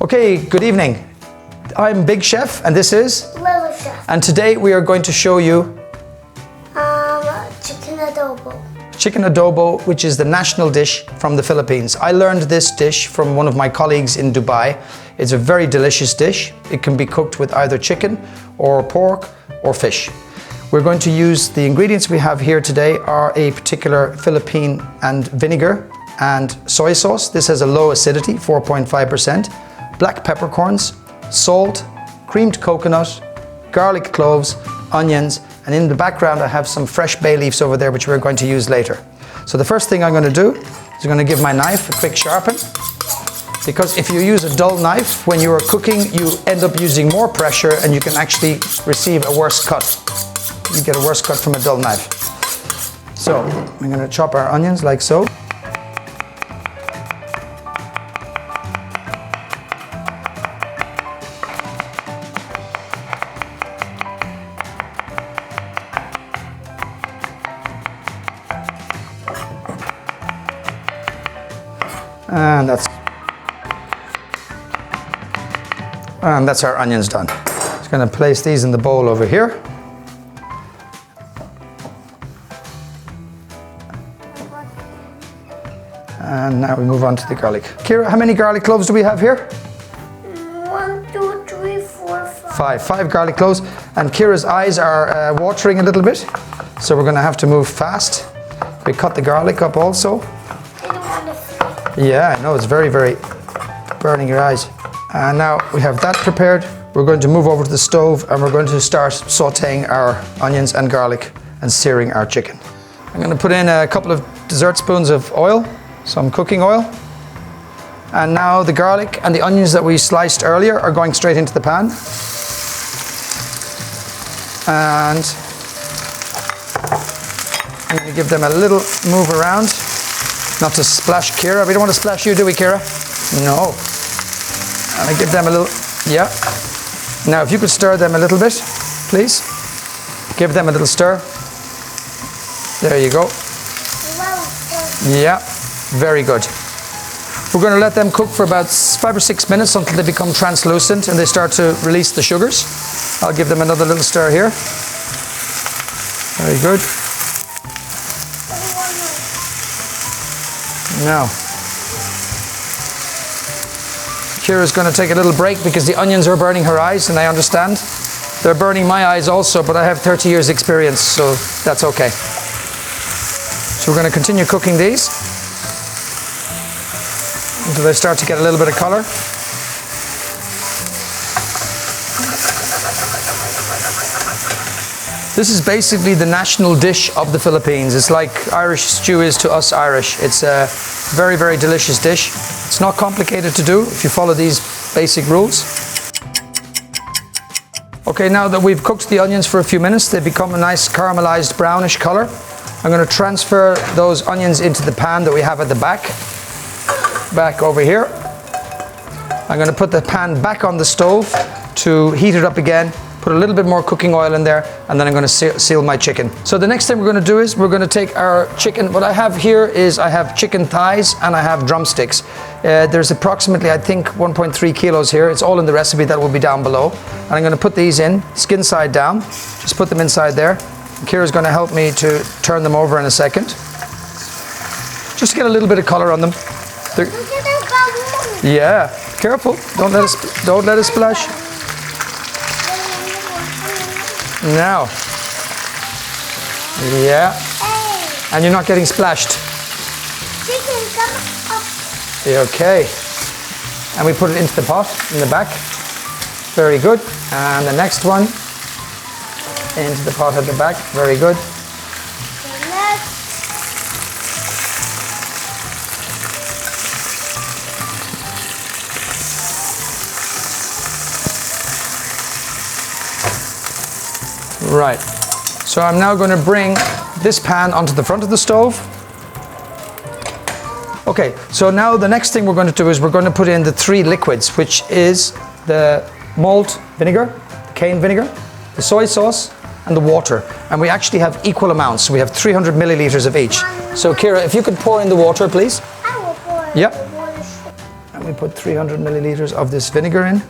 Okay, good evening. I'm Big Chef and this is Little Chef. And today we are going to show you Chicken adobo. Chicken adobo, which is the national dish from the Philippines. I learned this dish from one of my colleagues in Dubai. It's a very delicious dish. It can be cooked with either chicken or pork or fish. We're going to use the ingredients we have here today are a particular Philippine and vinegar and soy sauce. This has a low acidity, 4.5%. Black peppercorns, salt, creamed coconut, garlic cloves, onions, and in the background I have some fresh bay leaves over there which we're going to use later. So the first thing I'm going to do is I'm going to give my knife a quick sharpen, because if you use a dull knife when you are cooking you end up using more pressure and you can actually receive a worse cut. You get a worse cut from a dull knife. So I'm going to chop our onions like so. And that's our onions done. Just going to place these in the bowl over here. And now we move on to the garlic. Ciara, how many garlic cloves do we have here? 1, 2, 3, 4, 5. Five garlic cloves. And Ciara's eyes are watering a little bit, so we're going to have to move fast. We cut the garlic up also. I don't want to fry. Yeah, I know, it's very, very burning your eyes. And now we have that prepared. We're going to move over to the stove and we're going to start sauteing our onions and garlic and searing our chicken. I'm going to put in a couple of dessert spoons of oil, some cooking oil. And now the garlic and the onions that we sliced earlier are going straight into the pan. And I'm going to give them a little move around, not to splash Ciara. We don't want to splash you, do we, Ciara? No. And I give them a little, yeah. Now if you could stir them a little bit, please. Give them a little stir. There you go. Yeah, very good. We're going to let them cook for about 5 or 6 minutes until they become translucent and they start to release the sugars. I'll give them another little stir here. Very good. Now, Ciara's going to take a little break because the onions are burning her eyes, and I understand. They're burning my eyes also, but I have 30 years experience, so that's okay. So we're going to continue cooking these until they start to get a little bit of color. This is basically the national dish of the Philippines. It's like Irish stew is to us Irish. It's a very, very delicious dish. It's not complicated to do if you follow these basic rules. Okay, now that we've cooked the onions for a few minutes, they become a nice caramelized brownish color. I'm going to transfer those onions into the pan that we have at the back over here. I'm going to put the pan back on the stove to heat it up again. Put a little bit more cooking oil in there, and then I'm going to seal my chicken. So the next thing we're going to do is we're going to take our chicken. What I have here is I have chicken thighs and I have drumsticks. There's approximately, I think, 1.3 kilos here. It's all in the recipe that will be down below. And I'm going to put these in, skin side down. Just put them inside there. Ciara's going to help me to turn them over in a second. Just to get a little bit of color on them. Yeah, careful. Don't let it splash. Now, yeah, and you're not getting splashed. Chicken, come up. Okay, and we put it into the pot in the back. Very good. And the next one into the pot at the back. Very good. Right, so I'm now going to bring this pan onto the front of the stove. Okay, so now the next thing we're going to do is we're going to put in the 3 liquids, which is the malt vinegar, the cane vinegar, the soy sauce, and the water. And we actually have equal amounts, so we have 300 milliliters of each. So Ciara, if you could pour in the water, please. I will pour in Yep. the water. We put 300 milliliters of this vinegar in.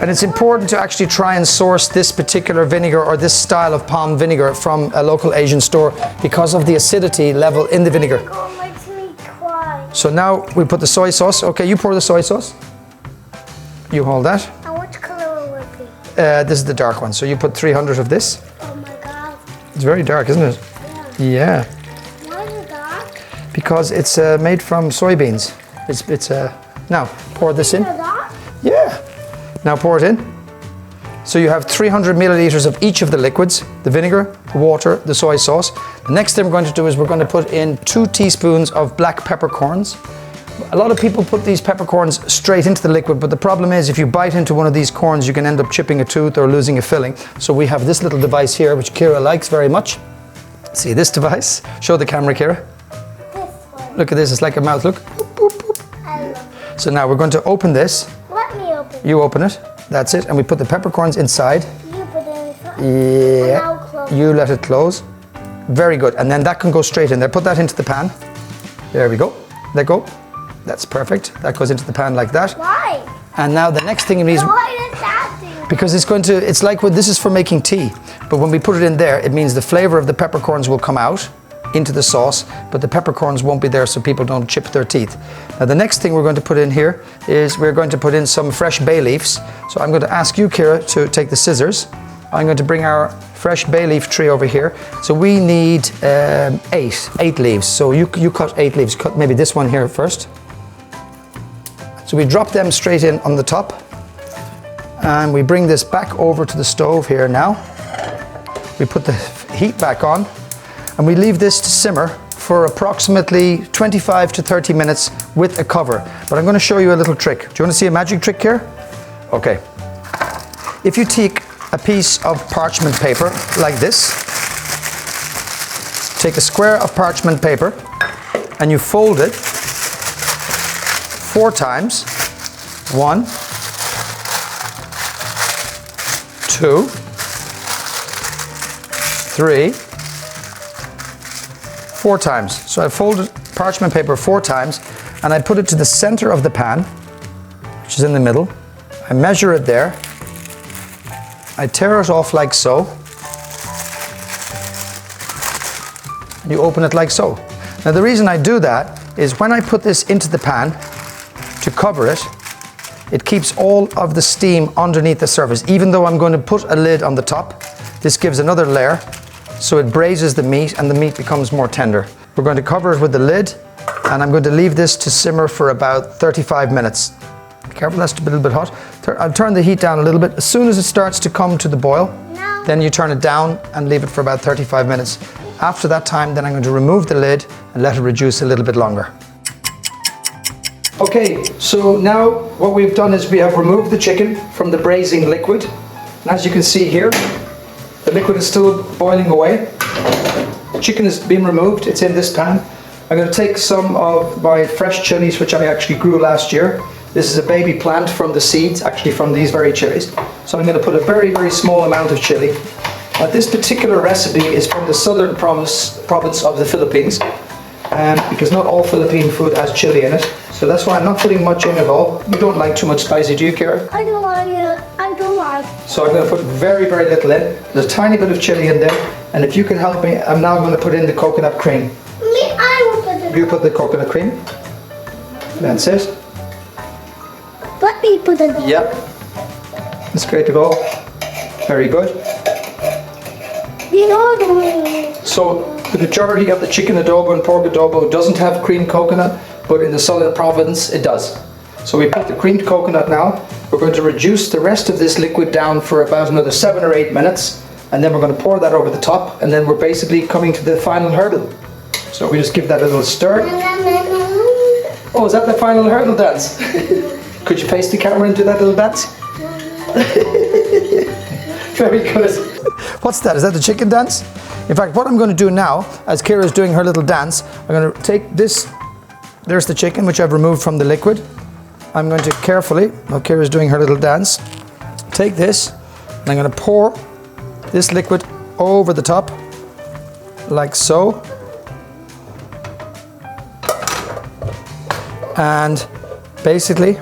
And it's important to actually try and source this particular vinegar or this style of palm vinegar from a local Asian store because of the acidity level in the vinegar. Vinegar makes me cry. So now we put the soy sauce. Okay, you pour the soy sauce. You hold that. And what color will it be? This is the dark one. So you put 300 of this. Oh my god. It's very dark, isn't it? Yeah. Yeah, Why is it dark? because it's made from soybeans. It's now pour this in. Is it dark? Yeah. Now pour it in. So you have 300 milliliters of each of the liquids, the vinegar, the water, the soy sauce. The next thing we're going to do is we're going to put in 2 teaspoons of black peppercorns. A lot of people put these peppercorns straight into the liquid, but the problem is if you bite into one of these corns, you can end up chipping a tooth or losing a filling. So we have this little device here, which Ciara likes very much. See this device? Show the camera, Ciara. This one. Look at this, it's like a mouth, look. Boop, boop, boop. I love So now we're going to open this. it. Let me open it. You open it, that's it. And we put the peppercorns inside. You put it in front. Yeah, Now close. you let it close. Very good, and then that can go straight in there. Put that into the pan. There we go, let go. That's perfect, that goes into the pan like that. Why? And now the next thing it needs, Why does that do? because it's like when this is for making tea, but when we put it in there, it means the flavor of the peppercorns will come out into the sauce, but the peppercorns won't be there so people don't chip their teeth. Now the next thing we're going to put in here is we're going to put in some fresh bay leaves. So I'm going to ask you, Ciara, to take the scissors. I'm going to bring our fresh bay leaf tree over here. So we need 8 leaves. So you cut 8 leaves. Cut maybe this one here first. So we drop them straight in on the top. And we bring this back over to the stove here now. We put the heat back on. And we leave this to simmer for approximately 25 to 30 minutes with a cover. But I'm going to show you a little trick. Do you want to see a magic trick here? Okay. If you take a piece of parchment paper like this, take a square of parchment paper and you fold it 4 times. 1, 2, 3, 4 times. So I folded parchment paper 4 times and I put it to the center of the pan, which is in the middle. I measure it there. I tear it off like so. And you open it like so. Now the reason I do that is when I put this into the pan to cover it, it keeps all of the steam underneath the surface. Even though I'm going to put a lid on the top, this gives another layer, so it braises the meat and the meat becomes more tender. We're going to cover it with the lid and I'm going to leave this to simmer for about 35 minutes. Be careful, that's a little bit hot. I'll turn the heat down a little bit. As soon as it starts to come to the boil, then you turn it down and leave it for about 35 minutes. After that time, then I'm going to remove the lid and let it reduce a little bit longer. Okay, so now what we've done is we have removed the chicken from the braising liquid. And as you can see here, the liquid is still boiling away. The chicken has been removed, it's in this pan. I'm going to take some of my fresh chilies, which I actually grew last year. This is a baby plant from the seeds, actually from these very chilies. So I'm going to put a very, very small amount of chili. This particular recipe is from the southern province of the Philippines, because not all Philippine food has chili in it. So that's why I'm not putting much in at all. You don't like too much spicy, do you, Ciara? I don't like it. I don't like it. So I'm going to put very, very little in. There's a tiny bit of chili in there. And if you can help me, I'm now going to put in the coconut cream. I will put it. You put the coconut cream. That's it. Let me put it. Yep. That's great to go. Very good. You know, So the majority of the chicken adobo and pork adobo doesn't have creamed coconut, but in the southern province it does. So we put the creamed coconut now. We're going to reduce the rest of this liquid down for about another 7 or 8 minutes, and then we're going to pour that over the top, and then we're basically coming to the final hurdle. So we just give that a little stir. Oh, is that the final hurdle dance? Could you face the camera and do that little dance? Very good. What's that? Is that the chicken dance? In fact, what I'm going to do now, as Ciara's doing her little dance, I'm going to take this. There's the chicken, which I've removed from the liquid. I'm going to carefully, while Ciara's doing her little dance, take this, and I'm going to pour this liquid over the top, like so. And basically,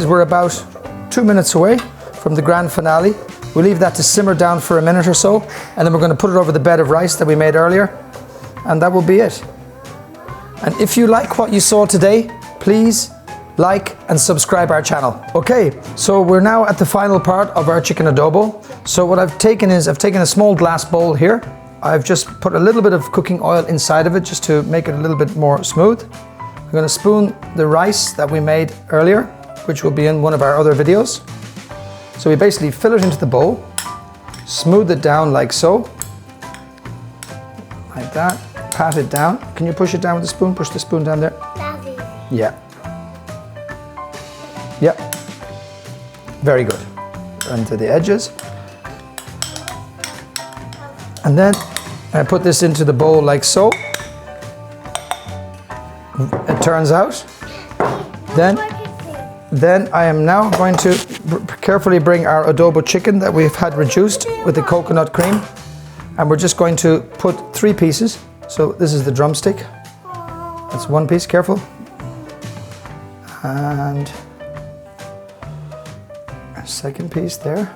we're about 2 minutes away from the grand finale. We'll leave that to simmer down for a minute or so, and then we're going to put it over the bed of rice that we made earlier, and that will be it. And if you like what you saw today, please like and subscribe our channel. Okay, so we're now at the final part of our chicken adobo. So what I've taken is, I've taken a small glass bowl here. I've just put a little bit of cooking oil inside of it just to make it a little bit more smooth. I'm going to spoon the rice that we made earlier, which will be in one of our other videos. So we basically fill it into the bowl, smooth it down like so, like that, pat it down. Can you push it down with the spoon? Push the spoon down there. Yeah. Yeah. Very good. And to the edges. And then I put this into the bowl like so. It turns out. Then I am now going to carefully bring our adobo chicken that we've had reduced with the coconut cream. And we're just going to put 3 pieces. So this is the drumstick. That's 1 piece, careful. And a 2nd piece there.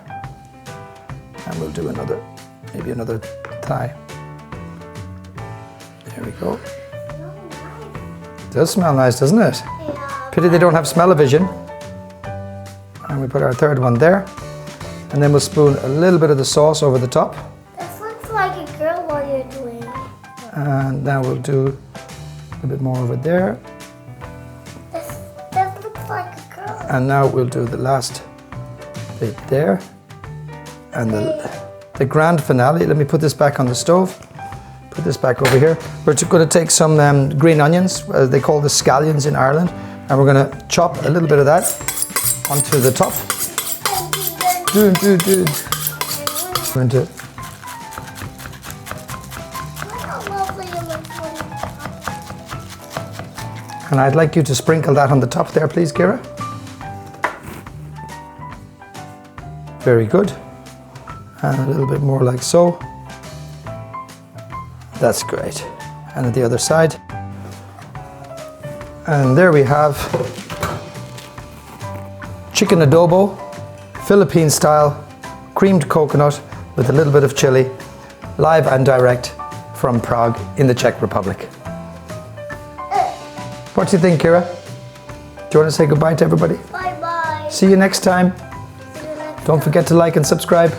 And we'll do maybe another thigh. There we go. It does smell nice, doesn't it? Yeah. Pity they don't have smell-o-vision. And we put our 3rd one there. And then we'll spoon a little bit of the sauce over the top. This looks like a girl while you're doing it. And now we'll do a bit more over there. This looks like a girl. And now we'll do the last bit there. And the grand finale. Let me put this back on the stove. Put this back over here. We're going to take some green onions, they call the scallions in Ireland, and we're going to chop a little bit of that onto the top. We're going to and I'd like you to sprinkle that on the top there, please, Ciara. Very good. And a little bit more like so. That's great. And at the other side. And there we have chicken adobo, Philippine style, creamed coconut with a little bit of chili, live and direct from Prague in the Czech Republic. What do you think, Ciara? Do you want to say goodbye to everybody? Bye-bye. See you next time. See you next Don't forget to like and subscribe.